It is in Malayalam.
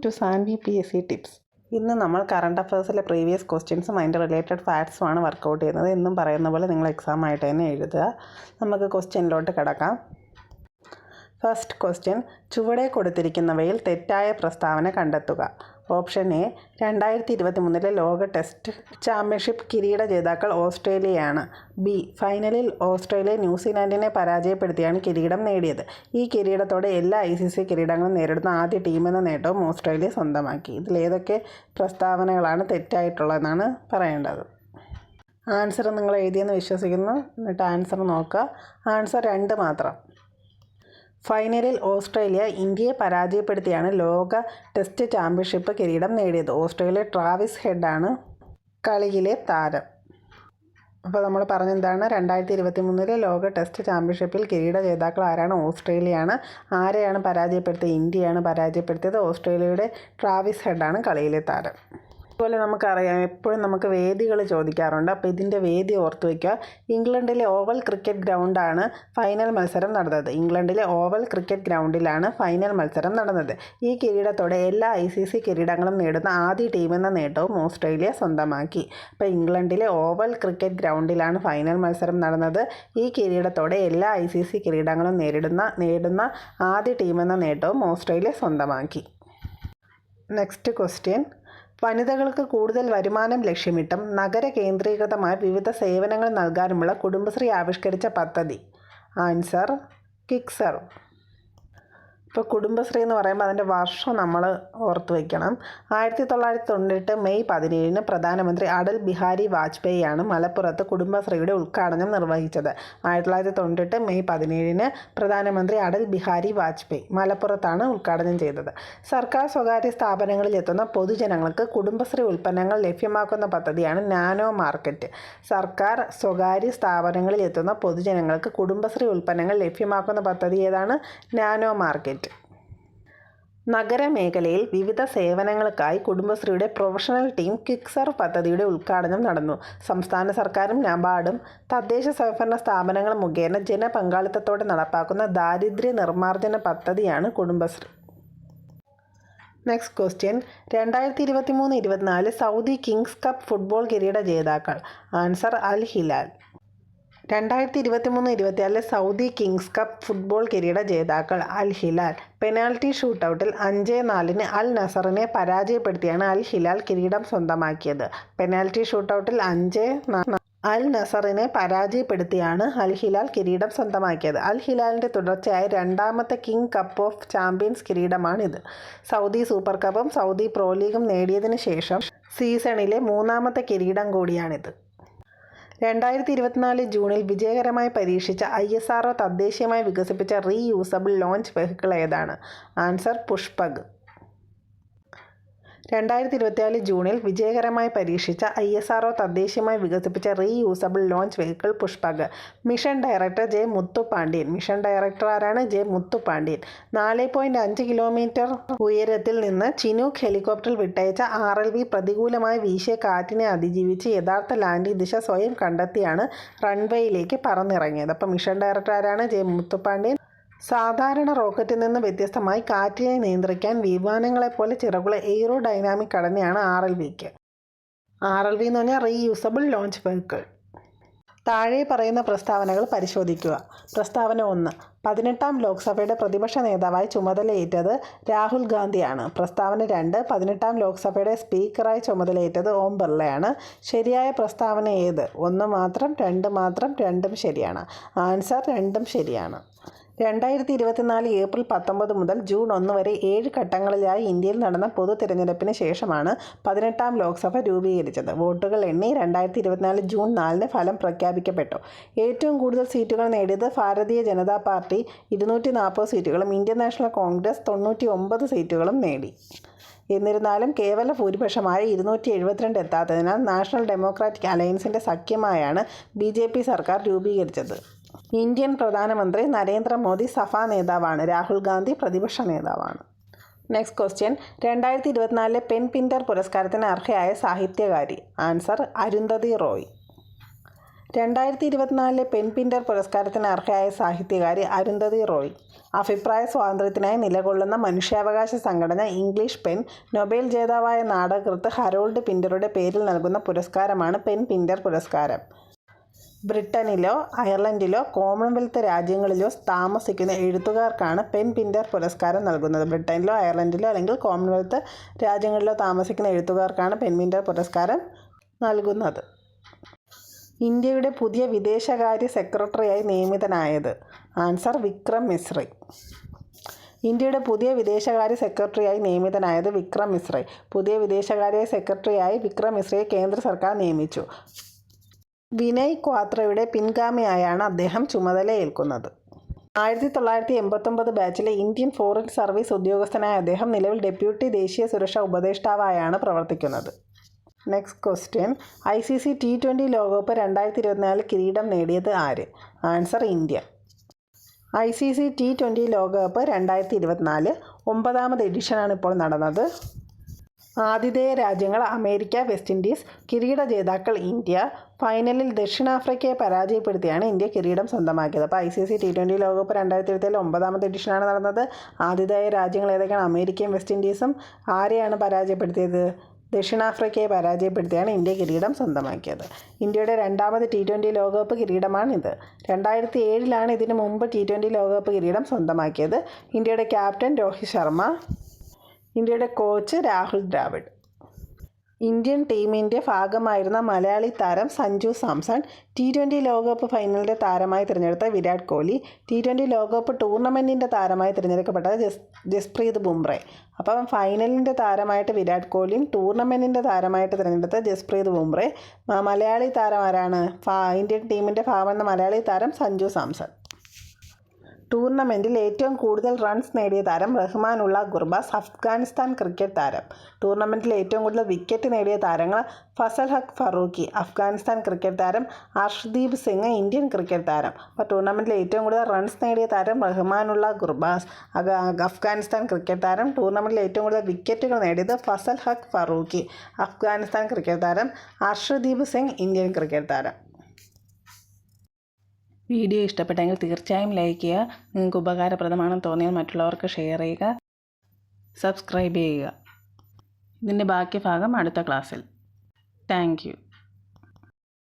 To Saanvi PSC tips. ഇന്ന് നമ്മൾ കറണ്ട് അഫയേഴ്സിലെ പ്രീവിയസ് ക്വസ്റ്റ്യൻസും അതിൻ്റെ റിലേറ്റഡ് ഫാക്ട്സുമാണ് വർക്കൗട്ട് ചെയ്യുന്നത്. എന്നും പറയുന്ന പോലെ നിങ്ങൾ എക്സാം ആയിട്ട് തന്നെ എഴുതുക. നമുക്ക് ക്വസ്റ്റ്യനിലോട്ട് കിടക്കാം. ഫസ്റ്റ് ക്വസ്റ്റ്യൻ, ചുവടെ കൊടുത്തിരിക്കുന്നവയിൽ തെറ്റായ പ്രസ്താവന കണ്ടെത്തുക. ഓപ്ഷൻ എ, 2023 ലോക ടെസ്റ്റ് ചാമ്പ്യൻഷിപ്പ് കിരീട ജേതാക്കൾ ഓസ്ട്രേലിയയാണ്. ബി, ഫൈനലിൽ ഓസ്ട്രേലിയ ന്യൂസിലാൻഡിനെ പരാജയപ്പെടുത്തിയാണ് കിരീടം നേടിയത്. ഈ കിരീടത്തോടെ എല്ലാ ICC കിരീടങ്ങളും നേരിടുന്ന ആദ്യ ടീമെന്ന നേട്ടവും ഓസ്ട്രേലിയ സ്വന്തമാക്കി. ഇതിലേതൊക്കെ പ്രസ്താവനകളാണ് തെറ്റായിട്ടുള്ളതെന്നാണ് പറയേണ്ടത്. ആൻസർ നിങ്ങൾ എഴുതിയെന്ന് വിശ്വസിക്കുന്നു. എന്നിട്ട് ആൻസർ നോക്കുക. ആൻസർ 2 മാത്രം. ഫൈനലിൽ ഓസ്ട്രേലിയ ഇന്ത്യയെ പരാജയപ്പെടുത്തിയാണ് ലോക ടെസ്റ്റ് ചാമ്പ്യൻഷിപ്പ് കിരീടം നേടിയത്. ഓസ്ട്രേലിയ ട്രാവിസ് ഹെഡാണ് കളിയിലെ താരം. അപ്പോൾ നമ്മൾ പറഞ്ഞെന്താണ്, 2023 ലോക ടെസ്റ്റ് ചാമ്പ്യൻഷിപ്പിൽ കിരീട ജേതാക്കൾ ആരാണ്? ഓസ്ട്രേലിയയാണ്. ആരെയാണ് പരാജയപ്പെടുത്തിയത്? ഇന്ത്യയാണ് പരാജയപ്പെടുത്തിയത്. ഓസ്ട്രേലിയയുടെ ട്രാവിസ് ഹെഡാണ് കളിയിലെ താരം. അതുപോലെ നമുക്കറിയാം, എപ്പോഴും നമുക്ക് വേദികൾ ചോദിക്കാറുണ്ട്. അപ്പോൾ ഇതിൻ്റെ വേദി ഓർത്ത് വയ്ക്കുക. ഇംഗ്ലണ്ടിലെ ഓവൽ ക്രിക്കറ്റ് ഗ്രൗണ്ടാണ് ഫൈനൽ മത്സരം നടന്നത്. ഇംഗ്ലണ്ടിലെ ഓവൽ ക്രിക്കറ്റ് ഗ്രൗണ്ടിലാണ് ഫൈനൽ മത്സരം നടന്നത്. ഈ കിരീടത്തോടെ എല്ലാ ICC കിരീടങ്ങളും നേടുന്ന ആദ്യ ടീമെന്ന നേട്ടവും ഓസ്ട്രേലിയ സ്വന്തമാക്കി. അപ്പോൾ ഇംഗ്ലണ്ടിലെ ഓവൽ ക്രിക്കറ്റ് ഗ്രൗണ്ടിലാണ് ഫൈനൽ മത്സരം നടന്നത്. ഈ കിരീടത്തോടെ എല്ലാ ICC കിരീടങ്ങളും നേടുന്ന ആദ്യ ടീമെന്ന നേട്ടവും ഓസ്ട്രേലിയ സ്വന്തമാക്കി. നെക്സ്റ്റ് ക്വസ്റ്റ്യൻ, വനിതകൾക്ക് കൂടുതൽ വരുമാനം ലക്ഷ്യമിട്ടും നഗര കേന്ദ്രീകൃതമായ വിവിധ സേവനങ്ങൾ നൽകാനുമുള്ള കുടുംബശ്രീ ആവിഷ്കരിച്ച പദ്ധതി. ആൻസർ കിക്സർവ്. ഇപ്പോൾ കുടുംബശ്രീ എന്ന് പറയുമ്പോൾ അതിൻ്റെ വർഷം നമ്മൾ ഓർത്ത് വയ്ക്കണം. 1998 മെയ് 17 പ്രധാനമന്ത്രി അടൽ ബിഹാരി വാജ്പേയിയാണ് മലപ്പുറത്ത് കുടുംബശ്രീയുടെ ഉദ്ഘാടനം നിർവഹിച്ചത്. 1998 മെയ് 17 പ്രധാനമന്ത്രി അടൽ ബിഹാരി വാജ്പേയി മലപ്പുറത്താണ് ഉദ്ഘാടനം ചെയ്തത്. സർക്കാർ സ്വകാര്യ സ്ഥാപനങ്ങളിൽ എത്തുന്ന പൊതുജനങ്ങൾക്ക് കുടുംബശ്രീ ഉൽപ്പന്നങ്ങൾ ലഭ്യമാക്കുന്ന പദ്ധതിയാണ് നാനോ മാർക്കറ്റ്. സർക്കാർ സ്വകാര്യ സ്ഥാപനങ്ങളിൽ എത്തുന്ന പൊതുജനങ്ങൾക്ക് കുടുംബശ്രീ ഉൽപ്പന്നങ്ങൾ ലഭ്യമാക്കുന്ന പദ്ധതി ഏതാണ്? Nano market. നഗരമേഖലയിൽ വിവിധ സേവനങ്ങൾക്കായി കുടുംബശ്രീയുടെ പ്രൊഫഷണൽ ടീം കിക്സർവ് പദ്ധതിയുടെ ഉദ്ഘാടനം നടന്നു. സംസ്ഥാന സർക്കാരും നബാർഡും തദ്ദേശ സ്വയംഭരണ സ്ഥാപനങ്ങൾ മുഖേന ജനപങ്കാളിത്തത്തോടെ നടപ്പാക്കുന്ന ദാരിദ്ര്യ നിർമ്മാർജ്ജന പദ്ധതിയാണ് Kudumbashree. Next question, 2023-24 Saudi kings cup football കിരീട ജേതാക്കൾ. Answer Al Hilal. 2023-24 Saudi kings cup football കിരീട ജേതാക്കൾ അൽ ഹിലാൽ. പെനാൽറ്റി ഷൂട്ടൗട്ടിൽ 5-4 അൽ നസറിനെ പരാജയപ്പെടുത്തിയാണ് അൽ ഹിലാൽ കിരീടം സ്വന്തമാക്കിയത്. പെനാൽറ്റി ഷൂട്ടൗട്ടിൽ 5-4 അൽ നസറിനെ പരാജയപ്പെടുത്തിയാണ് അൽ ഹിലാൽ കിരീടം സ്വന്തമാക്കിയത്. അൽ ഹിലാലിൻ്റെ തുടർച്ചയായ 2ാമത്തെ കിങ് കപ്പ് ഓഫ് ചാമ്പ്യൻസ് കിരീടമാണിത്. സൗദി സൂപ്പർ കപ്പും സൗദി പ്രോ ലീഗും നേടിയതിനു ശേഷം സീസണിലെ 3ാമത്തെ കിരീടം കൂടിയാണിത്. 2024 ജൂണിൽ വിജയകരമായി പരീക്ഷിച്ച ISRO തദ്ദേശീയമായി വികസിപ്പിച്ച റീയൂസബിൾ ലോഞ്ച് വെഹിക്കിൾ ഏതാണ്? ആൻസർ പുഷ്പക്. 2024 ജൂണിൽ വിജയകരമായി പരീക്ഷിച്ച ISRO തദ്ദേശീയമായി വികസിപ്പിച്ച reusable launch vehicle Pushpak. Mission director J Muthupandian. Mission director ആരാണ്? ജെ മുത്തുപാണ്ഡ്യൻ. 4.5 കിലോമീറ്റർ ഉയരത്തിൽ നിന്ന് ചിനൂക്ക് ഹെലികോപ്റ്ററിൽ വിട്ടയച്ച RLV പ്രതികൂലമായി വീശിയ കാറ്റിനെ അതിജീവിച്ച് യഥാർത്ഥ ലാൻഡിംഗ് ദിശ സ്വയം കണ്ടെത്തിയാണ് റൺവേയിലേക്ക് പറന്നിറങ്ങിയത്. അപ്പോൾ മിഷൻ ഡയറക്ടർ ആരാണ്? ജെ മുത്തുപാണ്ഡ്യൻ. സാധാരണ റോക്കറ്റിൽ നിന്ന് വ്യത്യസ്തമായി കാറ്റിനെ നിയന്ത്രിക്കാൻ വിമാനങ്ങളെപ്പോലെ ചിറകുള്ള എയ്റോ ഡൈനാമിക് ഘടനയാണ് RLVക്ക്. RLV എന്ന് പറഞ്ഞാൽ റീയൂസബിൾ ലോഞ്ച് വെഹിക്കിൾ. താഴെ പറയുന്ന പ്രസ്താവനകൾ പരിശോധിക്കുക. പ്രസ്താവന 1, 18ാം ലോക്സഭയുടെ പ്രതിപക്ഷ നേതാവായി ചുമതലയേറ്റത് രാഹുൽ ഗാന്ധിയാണ്. പ്രസ്താവന 2, 18ാം ലോക്സഭയുടെ സ്പീക്കറായി ചുമതലയേറ്റത് ഓം ബിർളയാണ്. ശരിയായ പ്രസ്താവന ഏത്? 1 മാത്രം, 2 മാത്രം, 2ഉം ശരിയാണ്. ആൻസർ 2ഉം ശരിയാണ്. 2024 ഏപ്രിൽ 19 മുതൽ ജൂൺ 1 വരെ 7 ഘട്ടങ്ങളിലായി ഇന്ത്യയിൽ നടന്ന പൊതു തിരഞ്ഞെടുപ്പിന് ശേഷമാണ് 18ാം ലോക്സഭ രൂപീകരിച്ചത്. വോട്ടുകൾ എണ്ണി 2024 ജൂൺ 4 ഫലം പ്രഖ്യാപിക്കപ്പെട്ടു. ഏറ്റവും കൂടുതൽ സീറ്റുകൾ നേടിയത് ഭാരതീയ ജനതാ പാർട്ടി 240 സീറ്റുകളും ഇന്ത്യൻ നാഷണൽ കോൺഗ്രസ് 99 സീറ്റുകളും നേടി. എന്നിരുന്നാലും കേവല ഭൂരിപക്ഷമായ 272 എത്താത്തതിനാൽ നാഷണൽ ഡെമോക്രാറ്റിക് അലയൻസിൻ്റെ സഖ്യമായാണ് BJP സർക്കാർ രൂപീകരിച്ചത്. ഇന്ത്യൻ പ്രധാനമന്ത്രി നരേന്ദ്രമോദി സഭാ നേതാവാണ്. രാഹുൽ ഗാന്ധി പ്രതിപക്ഷ നേതാവാണ്. നെക്സ്റ്റ് ക്വസ്റ്റ്യൻ, 2024 പെൻ പിന്റർ പുരസ്കാരത്തിന് അർഹയായ സാഹിത്യകാരി. ആൻസർ അരുന്ധതി റോയ്. 2024 പെൻപിൻഡർ പുരസ്കാരത്തിന് അർഹയായ സാഹിത്യകാരി അരുന്ധതി റോയ്. അഭിപ്രായ സ്വാതന്ത്ര്യത്തിനായി നിലകൊള്ളുന്ന മനുഷ്യാവകാശ സംഘടന ഇംഗ്ലീഷ് പെൻ. നൊബേൽ ജേതാവായ നാടകകൃത്ത് ഹരോൾഡ് പിൻറ്ററുടെ പേരിൽ നൽകുന്ന പുരസ്കാരമാണ് പെൻപിൻഡർ പുരസ്കാരം. ബ്രിട്ടനിലോ അയർലൻഡിലോ കോമൺവെൽത്ത് രാജ്യങ്ങളിലോ താമസിക്കുന്ന എഴുത്തുകാർക്കാണ് പെൻപിൻഡർ പുരസ്കാരം നൽകുന്നത്. ബ്രിട്ടനിലോ അയർലൻഡിലോ അല്ലെങ്കിൽ കോമൺവെൽത്ത് രാജ്യങ്ങളിലോ താമസിക്കുന്ന എഴുത്തുകാർക്കാണ് പെൻപിൻഡർ പുരസ്കാരം നൽകുന്നത്. ഇന്ത്യയുടെ പുതിയ വിദേശകാര്യ സെക്രട്ടറിയായി നിയമിതനായത്. ആൻസർ വിക്രം മിശ്രി. ഇന്ത്യയുടെ പുതിയ വിദേശകാര്യ സെക്രട്ടറിയായി നിയമിതനായത് വിക്രം മിശ്രി. പുതിയ വിദേശകാര്യ സെക്രട്ടറിയായി വിക്രം മിശ്രിയെ കേന്ദ്ര സർക്കാർ നിയമിച്ചു. വിനയ് ക്വാത്രയുടെ പിൻഗാമിയായാണ് അദ്ദേഹം ചുമതലയേൽക്കുന്നത്. 1989 ബാച്ചിലെ ഇന്ത്യൻ ഫോറിൻ സർവീസ് ഉദ്യോഗസ്ഥനായ അദ്ദേഹം നിലവിൽ ഡെപ്യൂട്ടി ദേശീയ സുരക്ഷാ ഉപദേഷ്ടാവായാണ് പ്രവർത്തിക്കുന്നത്. Next question. ICC T20 ലോകകപ്പ് 2024 കിരീടം നേടിയത് ആര്? Answer India. ICC T20 ലോകകപ്പ് 2024 9ാമത് എഡിഷനാണ് ഇപ്പോൾ നടന്നത്. ആതിഥേയ രാജ്യങ്ങൾ അമേരിക്ക, വെസ്റ്റ് ഇൻഡീസ്. കിരീട ജേതാക്കൾ ഇന്ത്യ. ഫൈനലിൽ ദക്ഷിണാഫ്രിക്കയെ പരാജയപ്പെടുത്തിയാണ് ഇന്ത്യ കിരീടം സ്വന്തമാക്കിയത്. അപ്പോൾ ICC T20 ലോകകപ്പ് 2024 9ാമത് എഡിഷനാണ് നടന്നത്. ആതിഥേയ രാജ്യങ്ങൾ ഏതൊക്കെയാണ്? അമേരിക്കയും വെസ്റ്റ് ഇൻഡീസും. ആരെയാണ് പരാജയപ്പെടുത്തിയത്? ദക്ഷിണാഫ്രിക്കയെ പരാജയപ്പെടുത്തിയാണ് ഇന്ത്യ കിരീടം സ്വന്തമാക്കിയത്. ഇന്ത്യയുടെ 2ാമത് T20 ലോകകപ്പ് കിരീടമാണിത്. 2007 ഇതിനു മുമ്പ് T20 ലോകകപ്പ് കിരീടം സ്വന്തമാക്കിയത്. ഇന്ത്യയുടെ ക്യാപ്റ്റൻ രോഹിത് ശർമ്മ. ഇന്ത്യയുടെ കോച്ച് രാഹുൽ ദ്രാവിഡ്. ഇന്ത്യൻ ടീമിൻ്റെ ഭാഗമായിരുന്ന മലയാളി താരം സഞ്ജു സാംസൺ. T20 ലോകകപ്പ് ഫൈനലിൻ്റെ താരമായി തിരഞ്ഞെടുത്ത വിരാട് കോഹ്ലി. T20 ലോകകപ്പ് ടൂർണമെൻറ്റിൻ്റെ താരമായി തിരഞ്ഞെടുക്കപ്പെട്ടത് ജസ്പ്രീത് ബുംറ. അപ്പം ഫൈനലിൻ്റെ താരമായിട്ട് വിരാട് കോഹ്ലിയും ടൂർണമെൻറ്റിൻ്റെ താരമായിട്ട് തിരഞ്ഞെടുത്ത ജസ്പ്രീത് ബുംറ. മലയാളി താരം ആരാണ്? ഇന്ത്യൻ ടീമിൻ്റെ ഭാഗമെന്ന മലയാളി താരം സഞ്ജു സാംസൺ. ടൂർണമെൻറ്റിൽ ഏറ്റവും കൂടുതൽ റൺസ് നേടിയ താരം റഹ്മാനുള്ള ഗുർബാസ്, അഫ്ഗാനിസ്ഥാൻ ക്രിക്കറ്റ് താരം. ടൂർണമെൻറ്റിൽ ഏറ്റവും കൂടുതൽ വിക്കറ്റ് നേടിയ താരങ്ങൾ ഫസൽ ഹക്ക് ഫറൂഖി, അഫ്ഗാനിസ്ഥാൻ ക്രിക്കറ്റ് താരം. അർഷ്ദീപ് സിംഗ്, ഇന്ത്യൻ ക്രിക്കറ്റ് താരം. അപ്പോൾ ടൂർണമെൻറ്റിൽ ഏറ്റവും കൂടുതൽ റൺസ് നേടിയ താരം റഹ്മാനുള്ള ഗുർബാസ്, അഫ്ഗാനിസ്ഥാൻ ക്രിക്കറ്റ് താരം. ടൂർണമെൻറ്റിൽ ഏറ്റവും കൂടുതൽ വിക്കറ്റുകൾ നേടിയത് ഫസൽ ഹക്ക് ഫറൂഖി, അഫ്ഗാനിസ്ഥാൻ ക്രിക്കറ്റ് താരം. അർഷ്ദീപ് സിംഗ്, ഇന്ത്യൻ ക്രിക്കറ്റ് താരം. വീഡിയോ ഇഷ്ടപ്പെട്ടെങ്കിൽ തീർച്ചയായും ലൈക്ക് ചെയ്യുക. നിങ്ങൾക്ക് ഉപകാരപ്രദമാണെന്ന് തോന്നിയാൽ മറ്റുള്ളവർക്ക് ഷെയർ ചെയ്യുക. സബ്സ്ക്രൈബ് ചെയ്യുക. ഇതിൻ്റെ ബാക്കി ഭാഗം അടുത്ത ക്ലാസ്സിൽ. Thank you.